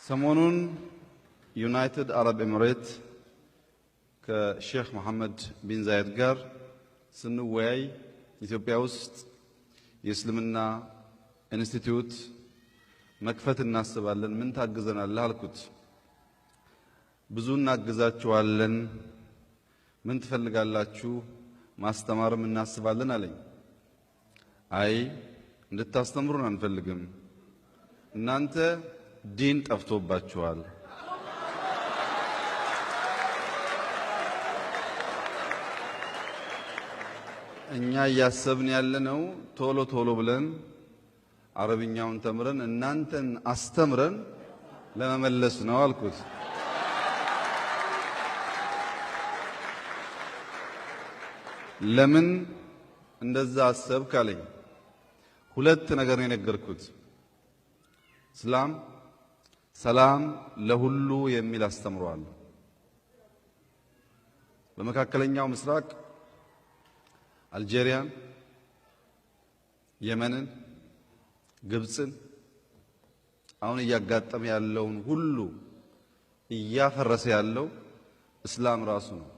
ሰሞኑን ዩናይትድ አረብ ኤሚሬት ከሼክ መሐመድ ቢን ዛይድ ጋር ስንወያይ ኢትዮጵያ ውስጥ የእስልምና ኢንስቲትዩት መክፈት እናስባለን፣ ምን ታግዘናለህ አልኩት። ብዙ እናግዛችኋለን፣ ምን ትፈልጋላችሁ? ማስተማርም እናስባለን አለኝ። አይ እንድታስተምሩን አንፈልግም፣ እናንተ ዲን ጠፍቶባችኋል። እኛ እያሰብን ያለነው ቶሎ ቶሎ ብለን አረብኛውን ተምረን እናንተን አስተምረን ለመመለስ ነው አልኩት። ለምን እንደዛ አሰብክ አለኝ። ሁለት ነገር ነው የነገርኩት። እስላም ሰላም ለሁሉ የሚል አስተምሯል። በመካከለኛው ምስራቅ አልጄሪያን፣ የመንን፣ ግብፅን አሁን እያጋጠመ ያለውን ሁሉ እያፈረሰ ያለው እስላም ራሱ ነው።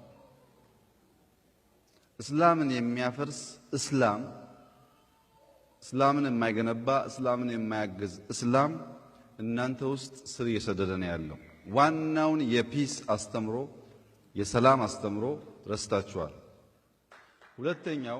እስላምን የሚያፈርስ እስላም፣ እስላምን የማይገነባ እስላምን የማያግዝ እስላም እናንተ ውስጥ ስር እየሰደደ ነው ያለው። ዋናውን የፒስ አስተምሮ የሰላም አስተምሮ ረስታችኋል። ሁለተኛው